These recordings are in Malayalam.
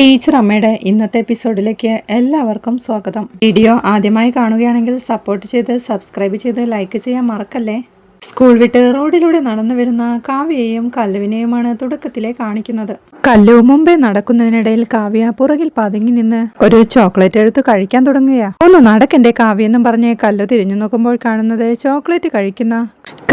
ടീച്ചർ അമ്മയുടെ ഇന്നത്തെ എപ്പിസോഡിലേക്ക് എല്ലാവർക്കും സ്വാഗതം. വീഡിയോ ആദ്യമായി കാണുകയാണെങ്കിൽ സപ്പോർട്ട് ചെയ്ത് സബ്സ്ക്രൈബ് ചെയ്ത് ലൈക്ക് ചെയ്യാൻ മറക്കല്ലേ. സ്കൂൾ വിട്ട് റോഡിലൂടെ നടന്നു വരുന്ന കാവ്യയെയും കല്ലുവിനെയുമാണ് തുടക്കത്തിലെ കാണിക്കുന്നത്. കല്ലു മുമ്പേ നടക്കുന്നതിനിടയിൽ കാവ്യ പുറകിൽ പതുങ്ങി നിന്ന് ഒരു ചോക്ലേറ്റ് എടുത്ത് കഴിക്കാൻ തുടങ്ങുകയാ. ഒന്ന് നടക്കെന്റെ കാവ്യ എന്നും പറഞ്ഞ് കല്ലു തിരിഞ്ഞു നോക്കുമ്പോൾ കാണുന്നത് ചോക്ലേറ്റ് കഴിക്കുന്ന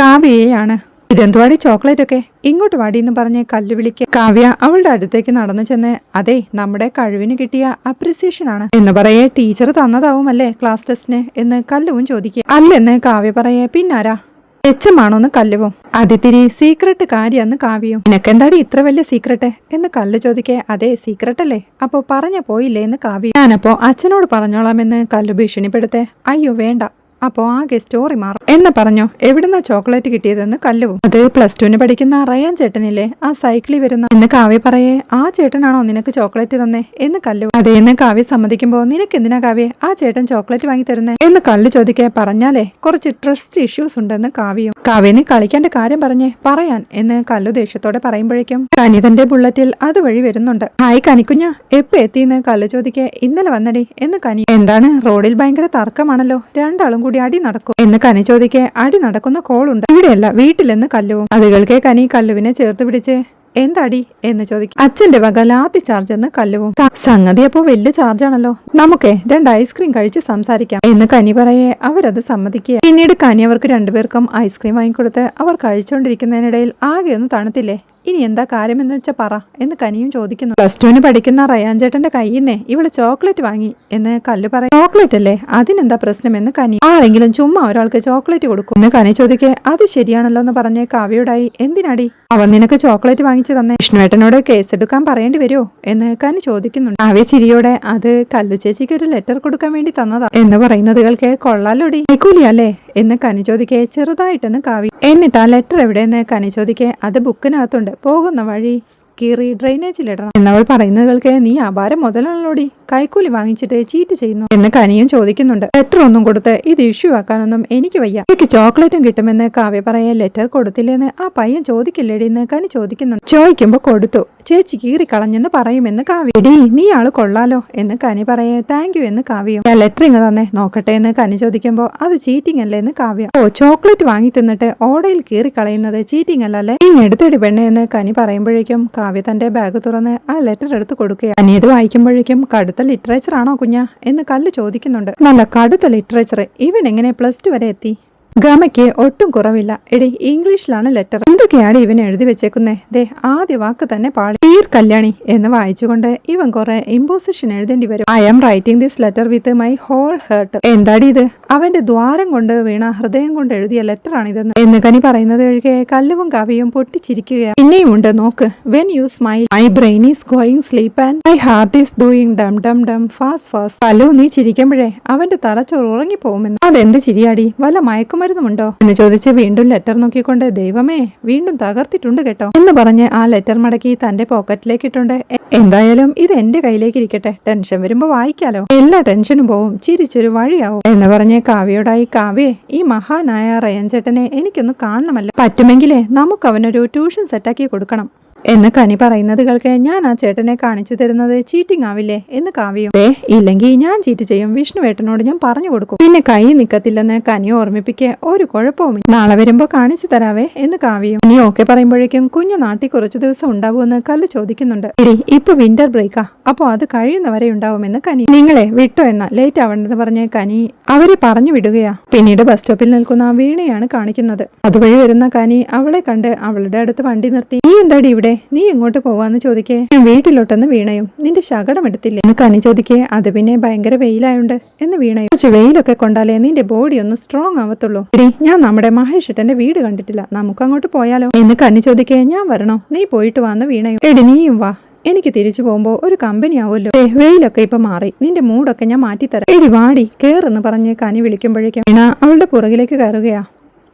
കാവ്യയെയാണ്. ഇതെന്തുവാടി ചോക്ലേറ്റ് ഒക്കെ, ഇങ്ങോട്ട് വാടിയെന്ന് പറഞ്ഞ് കല്ലു വിളിക്കുക. കാവ്യ അവളുടെ അടുത്തേക്ക് നടന്നു ചെന്ന്, അതെ നമ്മുടെ കഴിവിന് കിട്ടിയ അപ്രിസിയേഷൻ ആണ് എന്ന് പറയേ, ടീച്ചർ തന്നതാവുമല്ലേ ക്ലാസ് ടെസ്റ്റിന് എന്ന് കല്ലുവും ചോദിക്കുക. അല്ലെന്ന് കാവ്യ പറയേ, പിന്നാരാ എച്ചമാണോന്ന് കല്ലുവും. അതിത്തിരി സീക്രട്ട് കാര്യന്ന് കാവ്യയും. നിനക്കെന്താടി ഇത്ര വലിയ സീക്രട്ട് എന്ന് കല്ലു ചോദിക്കേ. അതെ സീക്രട്ട് അല്ലേ, അപ്പൊ പറഞ്ഞ പോയില്ലേ എന്ന് കാവ്യ. ഞാനപ്പോ അച്ഛനോട് പറഞ്ഞോളാമെന്ന് കല്ലു ഭീഷണിപ്പെടുത്തേ. അയ്യോ വേണ്ട, അപ്പോ ആകെ സ്റ്റോറി മാറും എന്ന് പറഞ്ഞോ. എവിടുന്ന ചോക്ലേറ്റ് കിട്ടിയതെന്ന് കല്ലുവും. അത് +2 പഠിക്കുന്ന റയാൻ ചേട്ടനില്ലേ, ആ സൈക്കിളിൽ വരുന്ന എന്ന് കാവ്യ പറയേ. ആ ചേട്ടനാണോ നിനക്ക് ചോക്ലേറ്റ് തന്നേ എന്ന് കല്ലു. അതേന്ന് കാവ്യ സമ്മതിക്കുമ്പോ, നിനക്ക് എന്തിനാ കാവ്യ ആ ചേട്ടൻ ചോക്ലേറ്റ് വാങ്ങി തരുന്നേ എന്ന് കല്ലു ചോദിക്കേ. പറഞ്ഞാലേ കുറച്ച് ട്രസ്റ്റ് ഇഷ്യൂസ് ഉണ്ടെന്ന് കാവ്യയും. കാവ്യ നീ കളിക്കാന്റെ കാര്യം പറഞ്ഞേ പറയാൻ എന്ന് കല്ലു ദേഷ്യത്തോടെ പറയുമ്പോഴേക്കും കനിതന്റെ ബുള്ളറ്റിൽ അതുവഴി വരുന്നുണ്ട്. ഹായ് കനിക്കുഞ്ഞ, എപ്പോ എത്തിന്ന് കല്ലു ചോദിക്കേ. ഇന്നലെ വന്നടി എന്ന് കനി. എന്താണ് റോഡിൽ ഭയങ്കര തർക്കമാണല്ലോ, രണ്ടാളും കൂടി അടി നടക്കും എന്ന് കനി ചോദിക്കേ. അടി നടക്കുന്ന കോളുണ്ട് ഇവിടെയല്ല വീട്ടിലെന്ന് കല്ലുവും. അത് കേൾക്കേ കനി കല്ലുവിനെ ചേർത്ത് പിടിച്ച്, എന്താടി എന്ന് ചോദിക്കും. അച്ഛന്റെ വക ലാത്തി ചാർജ് എന്ന് കല്ലുവും. സംഗതി അപ്പോ വലിയ ചാർജാണല്ലോ, നമുക്കേ 2 ഐസ്ക്രീം കഴിച്ച് സംസാരിക്കാം എന്ന് കനി പറയേ. അവരത് സമ്മതിക്കുക. പിന്നീട് കനി അവർക്ക് രണ്ടുപേർക്കും ഐസ്ക്രീം വാങ്ങിക്കൊടുത്ത് അവർ കഴിച്ചുകൊണ്ടിരിക്കുന്നതിനിടയിൽ ആകെ ഒന്ന് തണുത്തില്ലേ, ഇനി എന്താ കാര്യമെന്ന് വെച്ചാ പറ എന്ന് കനിയും ചോദിക്കുന്നു. +2 പഠിക്കുന്ന റയാൻ ചേട്ടന്റെ കയ്യിന്നേ ഇവള് ചോക്ലേറ്റ് വാങ്ങി എന്ന് കല്ലു പറയും. ചോക്ലേറ്റ് അല്ലേ, അതിനെന്താ പ്രശ്നം എന്ന് കനി. ആരെങ്കിലും ചുമ്മാ ഒരാൾക്ക് ചോക്ലേറ്റ് കൊടുക്കും എന്ന് കനി ചോദിക്കേ. അത് ശരിയാണല്ലോ എന്ന് പറഞ്ഞ് കാവ്യയോടായി. എന്തിനാടി അവൻ നിനക്ക് ചോക്ലേറ്റ് വാങ്ങിച്ചു തന്നെ, വിഷ്ണുവേട്ടനോട് കേസെടുക്കാൻ പറയേണ്ടി വരുമോ എന്ന് കനി ചോദിക്കുന്നുണ്ട്. കാവ്യ ചിരിയോടെ, അത് കല്ലു ചേച്ചിക്ക് ഒരു ലെറ്റർ കൊടുക്കാൻ വേണ്ടി തന്നതാ എന്ന് പറയുന്നത് കേൾക്കെ. കൊള്ളാലോടി, കൈക്കൂലിയല്ലേ എന്ന് കനി ചോദിക്കേ. ചെറുതായിട്ടെന്ന് കാവ്യ. എന്നിട്ട് ആ ലെറ്റർ എവിടെയെന്ന് കനി ചോദിക്കേ. അത് ബുക്കിനകത്തുണ്ട്, പോകുന്ന വഴി കീറി ഡ്രെയിനേജിലിടണം എന്നവൾ പറയുന്നത് കേൾക്കെ. നീ അപാരം മുതലാണല്ലോടി, കൈക്കൂലി വാങ്ങിച്ചിട്ട് ചീറ്റ് ചെയ്യുന്നു എന്ന് കനിയും ചോദിക്കുന്നുണ്ട്. ലെറ്റർ ഒന്നും കൊടുത്ത് ഇത് ഇഷ്യൂ ആക്കാനൊന്നും എനിക്ക് വയ്യ, എനിക്ക് ചോക്ലേറ്റും കിട്ടുമെന്ന് കാവ്യ പറയേ. ലെറ്റർ കൊടുത്തില്ലെന്ന് ആ പയ്യൻ ചോദിക്കില്ലേടി എന്ന് കനി ചോദിക്കുന്നുണ്ട്. ചോദിക്കുമ്പോ കൊടുത്തു, ചേച്ചി കീറി കളഞ്ഞെന്ന് പറയുമെന്ന് കാവ്യ. എടീ നീ ആള് കൊള്ളാലോ എന്ന് കനി പറയേ. താങ്ക് യു എന്ന് കാവ്യയും. ഞാൻ ലെറ്റർ ഇങ്ങ് തന്നെ നോക്കട്ടെ എന്ന് കനി ചോദിക്കുമ്പോ, അത് ചീറ്റിംഗ് അല്ലേ എന്ന് കാവ്യ. ഓ, ചോക്ലേറ്റ് വാങ്ങി തിന്നിട്ട് ഓടയിൽ കീറി കളയുന്നത് ചീറ്റിംഗ് അല്ലല്ലേ, ഇങ്ങ് എടുത്തിടി പെണ്ണെ എന്ന് കനി പറയുമ്പോഴേക്കും കാവ്യ തന്റെ ബാഗ് തുറന്ന് ആ ലെറ്റർ എടുത്ത് കൊടുക്കുക. കനി ഇത് വായിക്കുമ്പോഴേക്കും, കടുത്ത ലിറ്ററേച്ചർ ആണോ കുഞ്ഞ എന്ന് കല്ല് ചോദിക്കുന്നുണ്ട്. നല്ല കടുത്ത ലിറ്ററേച്ചർ, ഇവൻ എങ്ങനെ +2 വരെ എത്തി? ഗമയ്ക്ക് ഒട്ടും കുറവില്ല. എടി ഇംഗ്ലീഷിലാണ് ലെറ്റർ, എന്തൊക്കെയാണ് ഇവൻ എഴുതി വെച്ചേക്കുന്നേ. ദേ ആദ്യ വാക്ക് തന്നെ പാളി. ഡിയർ കല്യാണി എന്ന് വായിച്ചുകൊണ്ട് ഇവൻ കുറെ ഇമ്പോസിഷൻ എഴുതേണ്ടി വരും. I am writing this letter with my whole heart. എന്താടി ഇത്, അവന്റെ ദ്വാരം കൊണ്ട് വീണ ഹൃദയം കൊണ്ട് എഴുതിയ ലെറ്റർ ആണിതെന്ന് എന്ന് കനി പറയുന്നത് ഒഴികെ കല്ലുവും കവിയും പൊട്ടിച്ചിരിക്കുകയാണ്. പിന്നെയും ഉണ്ട് നോക്ക്. When you smile my brain is going sleep and my heart is doing dum dum dum fast fast. Kallu നീ ചിരിക്കുമ്പോഴേ അവന്റെ തലച്ചോറ് ഉറങ്ങിപ്പോകുമെന്ന്. അതെന്ത് ചിരിയാടി, വല്ല മയക്കുമരുന്നുമുണ്ടോ എന്ന് ചോദിച്ച് വീണ്ടും ലെറ്റർ നോക്കിക്കൊണ്ട്, ദൈവമേ വീണ്ടും തകർത്തിട്ടുണ്ട് കേട്ടോ എന്ന് പറഞ്ഞ് ആ ലെറ്റർ മടക്കി തന്റെ പോക്കറ്റിലേക്ക് ഇട്ടുണ്ട്. എന്തായാലും ഇത് എന്റെ കയ്യിലേക്ക് ഇരിക്കട്ടെ, ടെൻഷൻ വരുമ്പോ വായിക്കാലോ, എല്ലാ ടെൻഷനും പോവും, ചിരിച്ചൊരു വഴിയാവും എന്ന് പറഞ്ഞ് കാവ്യയോടായി. കാവ്യേ, ഈ മഹാനായ റയൻ ചേട്ടനെ എനിക്കൊന്ന് കാണണമല്ലോ, പറ്റുമെങ്കിലേ നമുക്ക് അവനൊരു ട്യൂഷൻ സെറ്റാക്കി കൊടുക്കണം എന്ന് കനി പറയുന്നത് കേൾക്കെ. ഞാൻ ആ ചേട്ടനെ കാണിച്ചു തരുന്നത് ചീറ്റിംഗ് ആവില്ലേ എന്ന് കാവ്യം. ഇല്ലെങ്കിൽ ഞാൻ ചീറ്റ് ചെയ്യും, വിഷ്ണുവേട്ടനോട് ഞാൻ പറഞ്ഞു കൊടുക്കും, പിന്നെ കൈ നിക്കത്തില്ലെന്ന് കനി ഓർമ്മിപ്പിക്കുക. ഒരു കുഴപ്പവും നാളെ വരുമ്പോ കാണിച്ചു തരാവേ എന്ന് കാവ്യം. ഇനി ഓക്കെ പറയുമ്പോഴേക്കും കുഞ്ഞു നാട്ടിൽ കുറച്ചു ദിവസം ഉണ്ടാവുമെന്ന് കല്ല് ചോദിക്കുന്നുണ്ട്. എടി ഇപ്പൊ വിന്റർ ബ്രേക്കാ, അപ്പൊ അത് കഴിയുന്നവരെ ഉണ്ടാവുമെന്ന് കനി. നിങ്ങളെ വിട്ടോ എന്ന ലേറ്റ് ആവണ്ടെന്ന് പറഞ്ഞ് കനി അവരെ പറഞ്ഞു വിടുകയാ. പിന്നീട് ബസ് സ്റ്റോപ്പിൽ നിൽക്കുന്ന വീണയാണ് കാണിക്കുന്നത്. അതുവഴി വരുന്ന കനി അവളെ കണ്ട് അവളുടെ അടുത്ത് വണ്ടി നിർത്തി. നീ എന്താടി ഇവിടെ, നീ എങ്ങോട്ട് പോവാന്ന് ചോദിക്കേ. ഞാൻ വീട്ടിലോട്ടെന്ന് വീണയും. നിന്റെ ശകടം എടുത്തില്ലേ എന്ന് കനി ചോദിക്കേ. അത് പിന്നെ ഭയങ്കര വെയിലായുണ്ട് എന്ന് വീണയും. കുറച്ച് വെയിലൊക്കെ കൊണ്ടാലേ നിന്റെ ബോഡി ഒന്ന് സ്ട്രോങ് ആവത്തുള്ളൂ. എടി ഞാൻ നമ്മുടെ മഹേഷ് ഏട്ടന്റെ വീട് കണ്ടിട്ടില്ല, നമുക്ക് അങ്ങോട്ട് പോയാലോ എന്ന് കനി ചോദിക്കേ. ഞാൻ വരണോ, നീ പോയിട്ട് വാന്ന് വീണയും. എടി നീയും വാ, എനിക്ക് തിരിച്ചു പോകുമ്പോ ഒരു കമ്പനി ആവുമല്ലോ. വെയിലൊക്കെ ഇപ്പൊ മാറി, നിന്റെ മൂടൊക്കെ ഞാൻ മാറ്റിത്തരാം. എടി വാടി കേറെന്ന് പറഞ്ഞ് കനി വിളിക്കുമ്പോഴേക്കും വീണ അവളുടെ പുറകിലേക്ക് കയറുകയാ.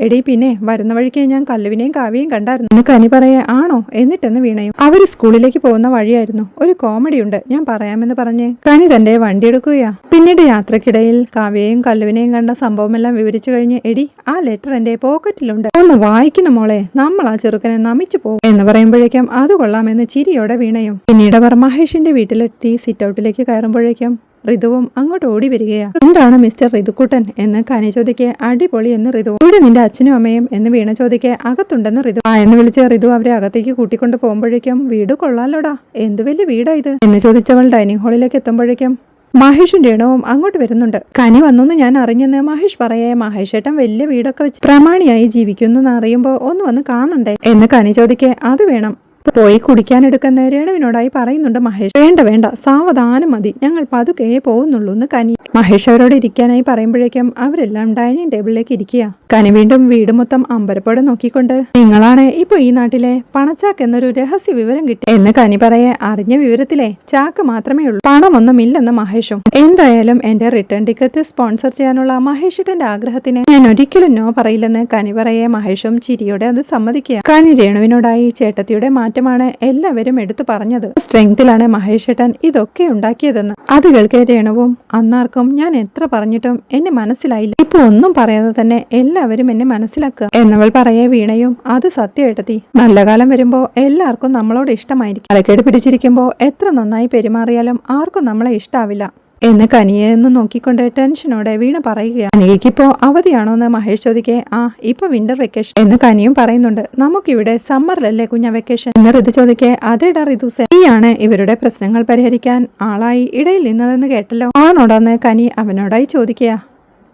എടീ പിന്നെ വരുന്ന വഴിക്ക് ഞാൻ കല്ലുവിനെയും കാവ്യയും കണ്ടായിരുന്നു എന്ന് കനി പറയേ ആണോ എന്നിട്ടെന്ന് വീണയും. അവര് സ്കൂളിലേക്ക് പോകുന്ന വഴിയായിരുന്നു. ഒരു കോമഡി ഉണ്ട്, ഞാൻ പറയാമെന്ന് പറഞ്ഞ് കനി തന്റെ വണ്ടി എടുക്കുകയാ. പിന്നീട് യാത്രക്കിടയിൽ കാവ്യയും കല്ലുവിനെയും കണ്ട സംഭവമെല്ലാം വിവരിച്ചു കഴിഞ്ഞ് എടി ആ ലെറ്റർ എന്റെ പോക്കറ്റിലുണ്ട്, ഒന്ന് വായിക്കണം മോളെ, നമ്മൾ ആ ചെറുക്കനെ നമിച്ചു പോകും എന്ന് പറയുമ്പോഴേക്കും അത് കൊള്ളാമെന്ന് ചിരിയോടെ വീണയും. പിന്നീട് അവർ മഹേഷിന്റെ വീട്ടിലെത്തി സിറ്റ് ഔട്ടിലേക്ക് കയറുമ്പോഴേക്കും ഋതുവും അങ്ങോട്ട് ഓടി വരികയാ. എന്താണ് മിസ്റ്റർ ഋതുക്കുട്ടൻ എന്ന് കനി ചോദിക്കെ. അടിപൊളി എന്ന് ഋതു. ഇവിടെ നിന്റെ അച്ഛനും അമ്മയും എന്ന് വീണ ചോദിക്കെ. അകത്തുണ്ടെന്ന് ഋതു. എന്ന് വിളിച്ച് ഋതു അവരെ അകത്തേക്ക് കൂട്ടിക്കൊണ്ട് പോകുമ്പോഴേക്കും വീട് കൊള്ളാലോടാ, എന്ത് വലിയ വീടാ ഇത് എന്ന് ചോദിച്ചവൾ ഡൈനിങ് ഹാളിലേക്ക് എത്തുമ്പോഴേക്കും മഹേഷും രേണുവും അങ്ങോട്ട് വരുന്നുണ്ട്. കനി വന്നൊന്ന് ഞാൻ അറിഞ്ഞെന്ന് മഹേഷ് പറയേ. മഹേഷ് ഏട്ടൻ വലിയ വീടൊക്കെ വെച്ച് പ്രമാണിയായി ജീവിക്കുന്നു അറിയുമ്പോ ഒന്ന് വന്ന് കാണണ്ടേ എന്ന് കനി ചോദിക്കെ. അത് വേണം, പോയി കുടിക്കാനെടുക്കുന്ന രേണുവിനോടായി പറയുന്നുണ്ട് മഹേഷ്. വേണ്ട വേണ്ട, സാവധാനം മതി, ഞങ്ങൾ പതുക്കെ പോകുന്നുള്ളൂ എന്ന് കനി. മഹേഷ് അവരോട് ഇരിക്കാനായി പറയുമ്പോഴേക്കും അവരെല്ലാം ഡൈനിങ് ടേബിളിലേക്ക് ഇരിക്കുക. കനി വീണ്ടും വീട് മൊത്തം അമ്പരപ്പോടെ നോക്കിക്കൊണ്ട് നിങ്ങളാണ് ഇപ്പൊ ഈ നാട്ടിലെ പണച്ചാക്ക് എന്നൊരു രഹസ്യ വിവരം കിട്ടി എന്ന് കനി പറയെ. അറിഞ്ഞ വിവരത്തിലെ ചാക്ക് മാത്രമേ ഉള്ളൂ, പണമൊന്നും ഇല്ലെന്ന് മഹേഷും. എന്തായാലും എന്റെ റിട്ടേൺ ടിക്കറ്റ് സ്പോൺസർ ചെയ്യാനുള്ള മഹേഷിന്റെ ആഗ്രഹത്തിന് ഞാൻ ഒരിക്കലും നോ പറയില്ലെന്ന് കനി പറയെ. മഹേഷും ചിരിയോടെ അത് സമ്മതിക്കുക. കനി രേണുവിനോടായി ചേട്ടത്തിയുടെ മാറ്റമാണ് എല്ലാവരും എടുത്തു പറഞ്ഞത്. സ്ട്രെങ്തിലാണ് മഹേഷ് ഏട്ടൻ ഇതൊക്കെ ഉണ്ടാക്കിയതെന്ന്. അത് കേൾക്കെ രേണുവും അന്നാർക്കും ഞാൻ എത്ര പറഞ്ഞിട്ടും എന്നെ മനസ്സിലായില്ല, ഇപ്പൊ ഒന്നും പറയാതെ തന്നെ എല്ലാവരും എന്നെ മനസ്സിലാക്കുക എന്നവൾ പറയെ. വീണയും അത് സത്യേട്ടത്തി, നല്ല കാലം വരുമ്പോ എല്ലാവർക്കും നമ്മളോട് ഇഷ്ടമായിരിക്കും, തലക്കേട് പിടിച്ചിരിക്കുമ്പോ എത്ര നന്നായി പെരുമാറിയാലും ആർക്കും നമ്മളെ ഇഷ്ടാവില്ല എന്ന് കനിയെ ഒന്ന് നോക്കിക്കൊണ്ട് ടെൻഷനോടെ വീണ പറയുക. കനികയ്ക്കിപ്പോ അവധിയാണോന്ന് മഹേഷ് ചോദിക്കെ. ആ ഇപ്പൊ വിന്റർ വെക്കേഷൻ എന്ന് കനിയും പറയുന്നുണ്ട്. നമുക്കിവിടെ സമ്മറിലല്ലേ കുഞ്ഞ വെക്കേഷൻ എന്ന് ഋതു ചോദിക്കെ. അതേടാ ഋതുസേ, നീയാണ് ഇവരുടെ പ്രശ്നങ്ങൾ പരിഹരിക്കാൻ ആളായി ഇടയിൽ നിന്നതെന്ന് കേട്ടല്ലോ, ആണോടാന്ന് കനി അവനോടായി ചോദിക്കുക.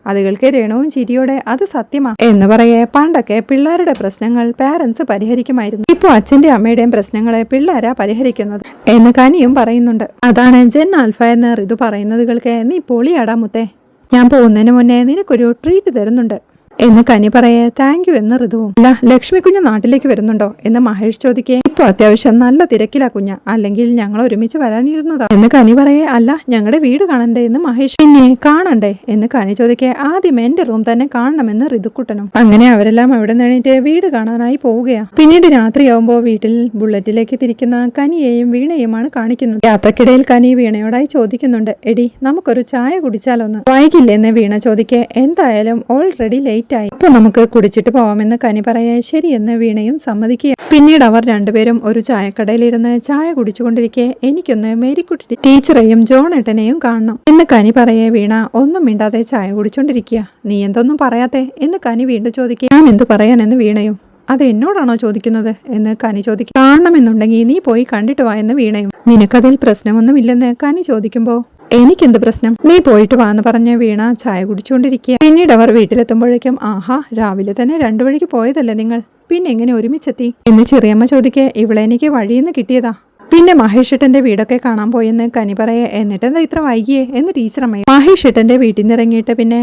അത് കേൾക്കെ രേണുവും ചിരിയോടെ അത് സത്യമാ എന്ന് പറയെ. പണ്ടൊക്കെ പിള്ളേരുടെ പ്രശ്നങ്ങൾ പാരന്റ്സ് പരിഹരിക്കുമായിരുന്നു, ഇപ്പൊ അച്ഛന്റെ അമ്മയുടെയും പ്രശ്നങ്ങളെ പിള്ളേരാ പരിഹരിക്കുന്നത് എന്ന് കനിയും പറയുന്നുണ്ട്. അതാണ് ജെൻ ആൽഫ എന്ന് ഋതു പറയുന്നത് കേൾക്കെ. നീ പൊളിയാടാ മുത്തേ, ഞാൻ പോകുന്നതിന് മുന്നേ നിനക്കൊരു ട്രീറ്റ് തരുന്നുണ്ട് എന്ന് കനി പറയെ. താങ്ക് യു എന്ന് ഋതുവും. അല്ല ലക്ഷ്മി കുഞ്ഞ് നാട്ടിലേക്ക് വരുന്നുണ്ടോ എന്ന് മഹേഷ് ചോദിക്കേ. ഇപ്പൊ അത്യാവശ്യം നല്ല തിരക്കിലാ കുഞ്ഞ, അല്ലെങ്കിൽ ഞങ്ങൾ ഒരുമിച്ച് വരാനിരുന്നതാ എന്ന് കനി പറയെ. അല്ല ഞങ്ങളുടെ വീട് കാണണ്ടേ എന്ന് മഹേഷ്. പിന്നെ കാണണ്ടേ എന്ന് കനി ചോദിക്കേ. ആദ്യം എന്റെ റൂം തന്നെ കാണണമെന്ന് ഋതുക്കുട്ടനും. അങ്ങനെ അവരെല്ലാം അവിടെ നിന്നിട്ട് വീട് കാണാനായി പോവുകയാ. പിന്നീട് രാത്രിയാവുമ്പോ വീട്ടിൽ ബുള്ളറ്റിലേക്ക് തിരിക്കുന്ന കനിയെയും വീണയുമാണ് കാണിക്കുന്നത്. യാത്രക്കിടയിൽ കനി വീണയോടായി ചോദിക്കുന്നുണ്ട്. എടി നമുക്കൊരു ചായ കുടിച്ചാലോന്ന്, വൈകില്ലെന്ന് വീണ ചോദിക്കേ. എന്തായാലും ഓൾറെഡി ലേറ്റ് ആയി, ഇപ്പൊ നമുക്ക് കുടിച്ചിട്ട് പോവാമെന്ന് കനി പറയാ. ശരിയെന്ന് വീണയും സമ്മതിക്കുക. പിന്നീട് അവർ രണ്ടുപേരും ഒരു ചായക്കടയിലിരുന്ന് ചായ കുടിച്ചുകൊണ്ടിരിക്കെ എനിക്കൊന്ന് മേരിക്കുട്ടി ടീച്ചറെയും ജോണേട്ടനെയും കാണണം എന്ന് കനി പറയെ. വീണ ഒന്നും മിണ്ടാതെ ചായ കുടിച്ചോണ്ടിരിക്കുക. നീ എന്തൊന്നും പറയാത്തെ എന്ന് കനി വീണ്ടും ചോദിക്കുക. ഞാൻ എന്തു പറയാനെന്ന് വീണയും. അത് എന്നോടാണോ ചോദിക്കുന്നത് എന്ന് കനി ചോദിക്കും. കാണണമെന്നുണ്ടെങ്കിൽ നീ പോയി കണ്ടിട്ട് വാ എന്ന് വീണയും. നിനക്കതിൽ പ്രശ്നമൊന്നുമില്ലെന്ന് കനി ചോദിക്കുമ്പോ എനിക്കെന്ത് പ്രശ്നം, നീ പോയിട്ട് വാന്ന് പറഞ്ഞ് വീണ ചായ കുടിച്ചുകൊണ്ടിരിക്കുക. പിന്നീട് അവർ വീട്ടിലെത്തുമ്പോഴേക്കും ആഹാ രാവിലെ തന്നെ രണ്ടു വഴിക്ക് പോയതല്ലേ നിങ്ങൾ, പിന്നെ എങ്ങനെ ഒരുമിച്ചെത്തി എന്ന് ചെറിയമ്മ ചോദിക്കെ. ഇവിടെ എനിക്ക് വഴിയെന്ന് കിട്ടിയതാ, പിന്നെ മഹേഷ് ഏട്ടന്റെ വീടൊക്കെ കാണാൻ പോയെന്ന് കനി പറയെ. എന്നിട്ടെന്താ ഇത്ര വൈകിയേ എന്ന് ടീച്ചറമ്മ. മഹേഷ് ഏട്ടന്റെ വീട്ടിൽ നിന്ന് ഇറങ്ങിയിട്ട് പിന്നെ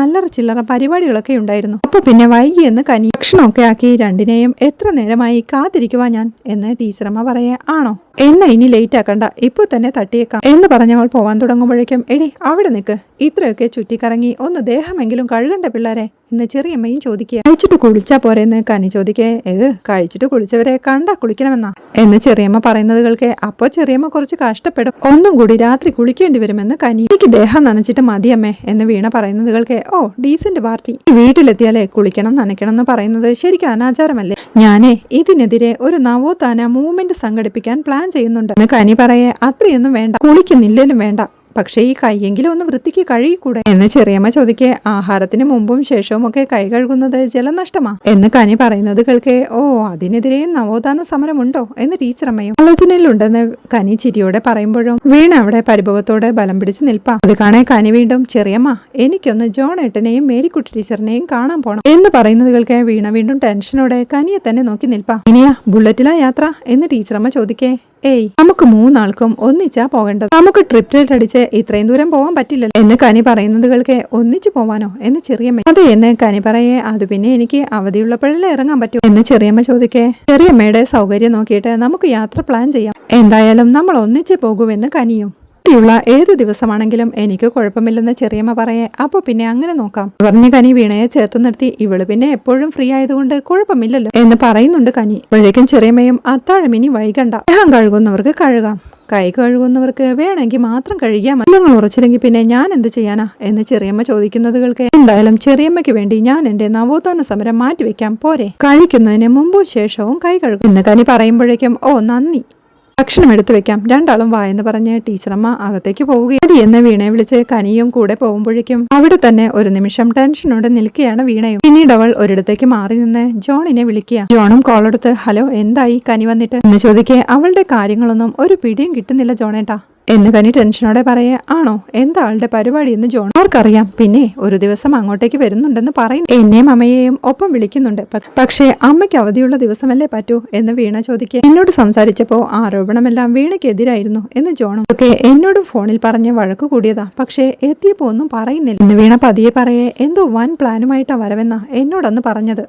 അല്ലറ ചില്ലറ പരിപാടികളൊക്കെ ഉണ്ടായിരുന്നു, അപ്പൊ പിന്നെ വൈകിയെന്ന് കനി. ഭക്ഷണമൊക്കെ ആക്കി രണ്ടിനെയും എത്ര നേരമായി കാത്തിരിക്കുവാ ഞാൻ എന്ന് ടീച്ചറമ്മ പറയെ. ആണോ, എന്നാ ഇനി ലേറ്റ് ആക്കണ്ട, ഇപ്പൊ തന്നെ തട്ടിയേക്കാം എന്ന് പറഞ്ഞവൾ പോവാൻ തുടങ്ങുമ്പോഴേക്കും എടി അവിടെ നിൽക്ക്, ഇത്രയൊക്കെ ചുറ്റിക്കറങ്ങി ഒന്ന് ദേഹമെങ്കിലും കഴുകണ്ട പിള്ളേരെ എന്ന് ചെറിയമ്മയും ചോദിക്കുക. കഴിച്ചിട്ട് കുളിച്ചാ പോരെന്ന് കനി ചോദിക്കേ. കഴിച്ചിട്ട് കുളിച്ചവരെ കണ്ടാ കുളിക്കണമെന്നാ എന്ന് ചെറിയമ്മ പറയുന്നത് കേൾക്കെ. അപ്പോ ചെറിയമ്മ കുറച്ച് കഷ്ടപ്പെടും, ഒന്നും കൂടി രാത്രി കുളിക്കേണ്ടി വരുമെന്ന് കനി. എനിക്ക് ദേഹം നനച്ചിട്ട് മതിയമ്മേ എന്ന് വീണ പറയുന്നത് കേൾക്കെ. ഓ ഡീസന്റ് പാർട്ടി, വീട്ടിലെത്തിയാലേ കുളിക്കണം നനയ്ക്കണം എന്ന് പറയുന്നത് ശരിക്കും അനാചാരമല്ലേ. ഞാനേ ഇതിനെതിരെ ഒരു നവോത്ഥാന മൂവ്മെന്റ് സംഘടിപ്പിക്കാൻ പ്ലാൻ ചെയ്യുന്നുണ്ട് എന്ന് കനി പറയെ. അത്രയൊന്നും വേണ്ട, കുളിക്കുന്നില്ലേലും വേണ്ട, പക്ഷേ ഈ കൈയെങ്കിലും ഒന്ന് വൃത്തിക്ക് കഴുകിക്കൂടെ എന്ന് ചെറിയമ്മ ചോദിക്കെ. ആഹാരത്തിന് മുമ്പും ശേഷവും ഒക്കെ കൈ കഴുകുന്നത് ജലനഷ്ടമാ എന്ന് കനി പറയുന്നത് കേൾക്കെ. ഓ അതിനെതിരെ നവോത്ഥാന സമരമുണ്ടോ എന്ന് ടീച്ചറമ്മയും ആലോചനയിലുണ്ടെന്ന് കനി ചിരിയോടെ പറയുമ്പോഴും വീണ അവിടെ പരിഭവത്തോടെ ബലം പിടിച്ച് നിൽപ്പാ. അത് കാണേ കനി വീണ്ടും ചെറിയമ്മ എനിക്കൊന്ന് ജോണേട്ടനെയും മേരിക്കുട്ടി ടീച്ചറിനെയും കാണാൻ പോണം എന്ന് പറയുന്നത് കേൾക്കെ. വീണ വീണ്ടും ടെൻഷനോടെ കനിയെ തന്നെ നോക്കി നിൽപ്പാ. ഇനിയാ ബുള്ളറ്റിലാ യാത്ര എന്ന് ടീച്ചറമ്മ ചോദിക്കേ. ഏയ് നമുക്ക് മൂന്നാൾക്കും ഒന്നിച്ചാ പോകേണ്ടത്, നമുക്ക് ട്രിപ്പ് ടിക്കറ്റ് അടിച്ച് ഇത്രയും ദൂരം പോവാൻ പറ്റില്ലല്ലോ എന്ന് കനി പറയുന്നത് കേൾക്കെ. ഒന്നിച്ചു പോവാനോ എന്ന് ചെറിയമ്മ. അതെ എന്ന് കനി പറയേ. അത് പിന്നെ എനിക്ക് അവധിയുള്ളപ്പോഴല്ലേ ഇറങ്ങാൻ പറ്റൂ എന്ന് ചെറിയമ്മ ചോദിക്കേ. ചെറിയമ്മയുടെ സൗകര്യം നോക്കിയിട്ട് നമുക്ക് യാത്ര പ്ലാൻ ചെയ്യാം, എന്തായാലും നമ്മൾ ഒന്നിച്ചേ പോകൂവെന്ന് കനിയും. ുള്ള ഏത് ദിവസമാണെങ്കിലും എനിക്ക് കുഴപ്പമില്ലെന്ന് ചെറിയമ്മ പറയേ. അപ്പോൾ പിന്നെ അങ്ങനെ നോക്കാം പറഞ്ഞ കനി വീണയെ ചേർത്തു നിർത്തി. ഇവള് പിന്നെ എപ്പോഴും ഫ്രീ ആയതുകൊണ്ട് കുഴപ്പമില്ലല്ലോ എന്ന് പറയുന്നുണ്ട് കനി. അപ്പോഴേക്കും ചെറിയമ്മയും അത്താഴം ഇനി വൈകണ്ട, ദേഹം കഴുകുന്നവർക്ക് കഴുകാം, കൈ കഴുകുന്നവർക്ക് വേണമെങ്കിൽ മാത്രം കഴുകിയാൽ മതി, നിങ്ങൾ ഉറച്ചില്ലെങ്കിൽ പിന്നെ ഞാൻ എന്ത് ചെയ്യാനാ എന്ന് ചെറിയമ്മ ചോദിക്കുന്നത് കേൾക്കെ എന്തായാലും ചെറിയമ്മയ്ക്ക് വേണ്ടി ഞാൻ എന്റെ നവോത്ഥാന സമരം മാറ്റിവെക്കാം, പോരെ, കഴിക്കുന്നതിന് മുമ്പും ശേഷവും കൈ കഴുകും എന്ന് കനി പറയുമ്പോഴേക്കും ഓ നന്ദി, ഭക്ഷണം എടുത്തു വെക്കാം, രണ്ടാളും വായെന്ന് പറഞ്ഞ് ടീച്ചറമ്മ അകത്തേക്ക് പോവുകയാണ്. എന്ന് വീണയെ വിളിച്ച് കനിയും കൂടെ പോകുമ്പോഴേക്കും അവിടെ തന്നെ ഒരു നിമിഷം ടെൻഷനോടെ നിൽക്കുകയാണ് വീണയും. പിന്നീട് അവൾ ഒരിടത്തേക്ക് മാറി നിന്ന് ജോണിനെ വിളിക്കുക. ജോണും കോളെടുത്ത് ഹലോ എന്തായി കനി വന്നിട്ട് എന്ന് ചോദിക്കേ. അവളുടെ കാര്യങ്ങളൊന്നും ഒരു പിടിയും കിട്ടുന്നില്ല ജോണേട്ടാ എന്ന് കനി ടെൻഷനോടെ പറയേ. ആണോ, എന്താ ആളുടെ പരിപാടി എന്ന് ജോൺ ആർക്കറിയാം, പിന്നെ ഒരു ദിവസം അങ്ങോട്ടേക്ക് വരുന്നുണ്ടെന്ന് പറയും, എന്നെയും അമ്മയെയും ഒപ്പം വിളിക്കുന്നുണ്ട്, പക്ഷേ അമ്മയ്ക്ക് അവധിയുള്ള ദിവസമല്ലേ പറ്റൂ എന്ന് വീണ ചോദിക്കേ. എന്നോട് സംസാരിച്ചപ്പോ ആരോപണമെല്ലാം വീണയ്ക്കെതിരായിരുന്നു എന്ന് ജോണും ഒക്കെ എന്നോട് ഫോണിൽ പറഞ്ഞ് വഴക്ക് കൂടിയതാ, പക്ഷേ എത്തിയപ്പോ ഒന്നും പറയുന്നില്ല എന്ന് വീണ പതിയെ പറയേ. എന്തോ വൻ പ്ലാനുമായിട്ടാ വരവെന്നാ എന്നോടന്ന് പറഞ്ഞത്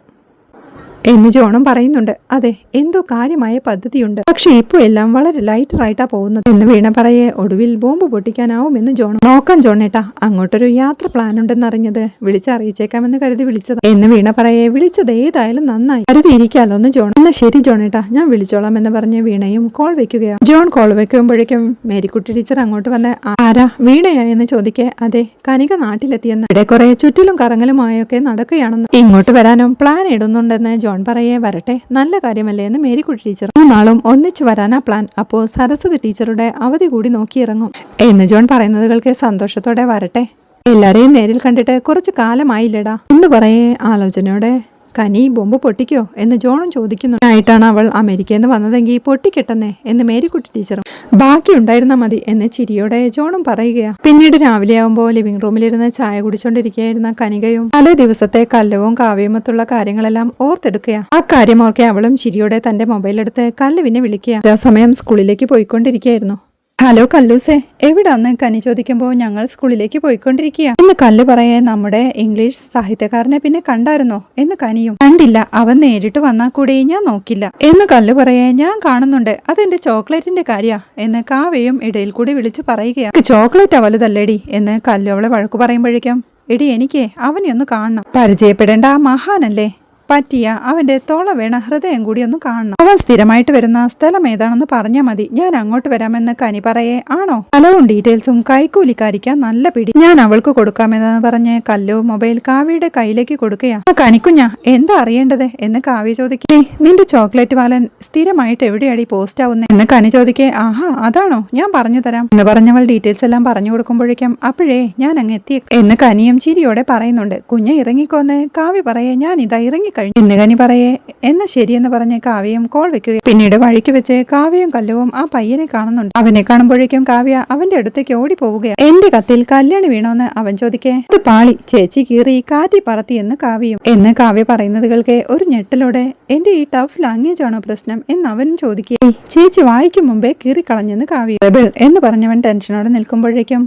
എന്ന് ജോണും പറയുന്നുണ്ട്. അതെ, എന്തോ കാര്യമായ പദ്ധതിയുണ്ട്, പക്ഷെ ഇപ്പോൾ എല്ലാം വളരെ ലൈറ്ററായിട്ടാ പോകുന്നത് എന്ന് വീണ പറയേ. ഒടുവിൽ ബോംബ് പൊട്ടിക്കാനാവുമെന്ന് ജോണും. നോക്കാം ജോണേട്ടാ, അങ്ങോട്ടൊരു യാത്ര പ്ലാൻ ഉണ്ടെന്ന് അറിഞ്ഞത് വിളിച്ചറിയിച്ചേക്കാമെന്ന് കരുതി വിളിച്ചത് എന്ന് വീണ പറയേ. വിളിച്ചത് ഏതായാലും നന്നായി, കരുതിയിരിക്കാലോ എന്ന് ജോൺ. എന്നാ ശരി ജോണേട്ടാ, ഞാൻ വിളിച്ചോളാം എന്ന് പറഞ്ഞ് വീണയും കോൾ വെക്കുകയാണ്. ജോൺ കോൾ വെക്കുമ്പോഴേക്കും മേരിക്കുട്ടി ടീച്ചർ അങ്ങോട്ട് വന്ന് ആരാ വീണയാ എന്ന് ചോദിക്കേ. അതെ, കനിക നാട്ടിലെത്തിയെന്ന്, ഇവിടെ കുറെ ചുറ്റിലും കറങ്ങലുമായൊക്കെ നടക്കുകയാണെന്ന്, ഇങ്ങോട്ട് വരാനും പ്ലാൻ ഇടുന്നുണ്ടെന്ന് ജോൺ പറയേ. വരട്ടെ, നല്ല കാര്യമല്ലേ എന്ന് മേരിക്കുട്ടി ടീച്ചർ. മൂന്നാളും ഒന്നിച്ചു വരാനാ പ്ലാൻ, അപ്പോ സരസ്വതി ടീച്ചറുടെ അവധി കൂടി നോക്കിയിറങ്ങും എന്ന് ജോൺ പറയുന്നത് കേൾക്കെ സന്തോഷത്തോടെ വരട്ടെ, എല്ലാരെയും നേരിൽ കണ്ടിട്ട് കുറച്ചു കാലമായില്ലടാ എന്ന് പറയേ. ആലോചനയോടെ കനി ബോംബ് പൊട്ടിക്കോ എന്ന് ജോണും ചോദിക്കുന്നു. ആയിട്ടാണ് അവൾ അമേരിക്കയിൽ നിന്ന് വന്നതെങ്കിൽ പൊട്ടിക്കെട്ടെന്നേ എന്ന് മേരിക്കുട്ടി ടീച്ചറും. ബാക്കി ഉണ്ടായിരുന്നാ മതി എന്ന് ചിരിയോടെ ജോണും പറയുകയാ. പിന്നീട് രാവിലെ ആവുമ്പോൾ ലിവിംഗ് റൂമിലിരുന്ന് ചായ കുടിച്ചോണ്ടിരിക്കുകയായിരുന്ന കനികയും തലേ ദിവസത്തെ കല്ലവും കാവ്യമത്തുള്ള കാര്യങ്ങളെല്ലാം ഓർത്തെടുക്കുക. ആ കാര്യം ഓർക്കെ അവളും ചിരിയോടെ തന്റെ മൊബൈലെടുത്ത് കല്ലുവിനെ വിളിക്കുക. ആ സമയം സ്കൂളിലേക്ക് പോയിക്കൊണ്ടിരിക്കുകയായിരുന്നു. ഹലോ കല്ലൂസേ, എവിടാന്ന് കനി ചോദിക്കുമ്പോൾ ഞങ്ങൾ സ്കൂളിലേക്ക് പോയിക്കൊണ്ടിരിക്കുക എന്ന് കല്ല് പറയേ. നമ്മുടെ ഇംഗ്ലീഷ് സാഹിത്യകാരനെ പിന്നെ കണ്ടായിരുന്നോ എന്ന് കനിയും. കണ്ടില്ല, അവൻ നേരിട്ട് വന്നാൽ കൂടെ ഞാൻ നോക്കില്ല എന്ന് കല്ല് പറയേ. ഞാൻ കാണുന്നുണ്ട്, അതെന്റെ ചോക്ലേറ്റിന്റെ കാര്യ എന്ന് കാവ്യയും ഇടയിൽ കൂടി വിളിച്ചു പറയുകയാണ്. ചോക്ലേറ്റ് വലുതല്ലേടി എന്ന് കല്ലു അവളെ വഴക്കു പറയുമ്പോഴേക്കും എടി എനിക്ക് അവനെ ഒന്ന് കാണണം, പരിചയപ്പെടേണ്ട ആ മഹാനല്ലേ, പറ്റിയ അവന്റെ തോള വേണ ഹൃദയം കൂടി ഒന്ന് കാണണം, അവൻ സ്ഥിരമായിട്ട് വരുന്ന സ്ഥലം ഏതാണെന്ന് പറഞ്ഞാൽ മതി, ഞാൻ അങ്ങോട്ട് വരാമെന്ന് കനി പറയേ. ആണോ, സ്ഥലവും ഡീറ്റെയിൽസും കൈക്കൂലിക്കാരിക്കാൻ നല്ല പിടി, ഞാൻ അവൾക്ക് കൊടുക്കാമെന്ന് പറഞ്ഞ് കല്ലു മൊബൈൽ കാവ്യയുടെ കയ്യിലേക്ക് കൊടുക്കുകയാ. കനിക്കുഞ്ഞാ, എന്താ അറിയേണ്ടത് എന്ന് കാവ്യ ചോദിക്കേ. നിന്റെ ചോക്ലേറ്റ് വാലൻ സ്ഥിരമായിട്ട് എവിടെയാടി പോസ്റ്റ് ആവുന്നേ എന്ന് കനി ചോദിക്കേ. ആഹാ, അതാണോ, ഞാൻ പറഞ്ഞു തരാം എന്ന് പറഞ്ഞവൾ ഡീറ്റെയിൽസ് എല്ലാം പറഞ്ഞു കൊടുക്കുമ്പോഴേക്കും അപ്പോഴേ ഞാൻ അങ്ങ് എത്തി എന്ന് കനിയും ചിരിയോടെ പറയുന്നുണ്ട്. കുഞ്ഞ് ഇറങ്ങിക്കോന്ന് കാവ്യ പറയേ. ഞാൻ ഇതാ ഇറങ്ങി എന്ന് കനി പറയേ. എന്നാ ശരിയെന്ന് പറഞ്ഞ് കാവ്യയും കോൾ വെക്കുക. പിന്നീട് വഴിക്ക് വെച്ച് കാവ്യയും കല്ലുവും ആ പയ്യനെ കാണുന്നുണ്ട്. അവനെ കാണുമ്പോഴേക്കും കാവ്യ അവന്റെ അടുത്തേക്ക് ഓടി പോവുകയാണ്. എന്റെ കത്തിൽ കല്യാണി വീണോന്ന് അവൻ ചോദിക്കേ. ഇത് പാളി, ചേച്ചി കീറി കാറ്റി പറത്തി എന്ന് കാവ്യയും. എന്ന് കാവ്യ പറയുന്നത് കേൾക്കെ ഒരു ഞെട്ടലോടെ എന്റെ ഈ ടഫ് ലാംഗ്വേജ് ആണോ പ്രശ്നം എന്ന് അവനും ചോദിക്കേ. ചേച്ചി വായിക്കും മുമ്പേ കീറിക്കളഞ്ഞെന്ന് കാവ്യ. റെബിൾ എന്ന് പറഞ്ഞവൻ ടെൻഷനോടെ നിൽക്കുമ്പോഴേക്കും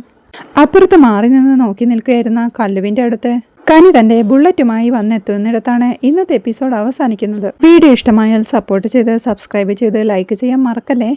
അപ്പുറത്ത് മാറി നിന്ന് നോക്കി നിൽക്കുകയായിരുന്ന കല്ലുവിന്റെ അടുത്ത് കനി തന്റെ ബുള്ളറ്റുമായി വന്നെത്തുന്നിടത്താണ് ഇന്നത്തെ എപ്പിസോഡ് അവസാനിക്കുന്നത്. വീഡിയോ ഇഷ്ടമായാൽ സപ്പോർട്ട് ചെയ്ത് സബ്സ്ക്രൈബ് ചെയ്ത് ലൈക്ക് ചെയ്യാൻ മറക്കല്ലേ.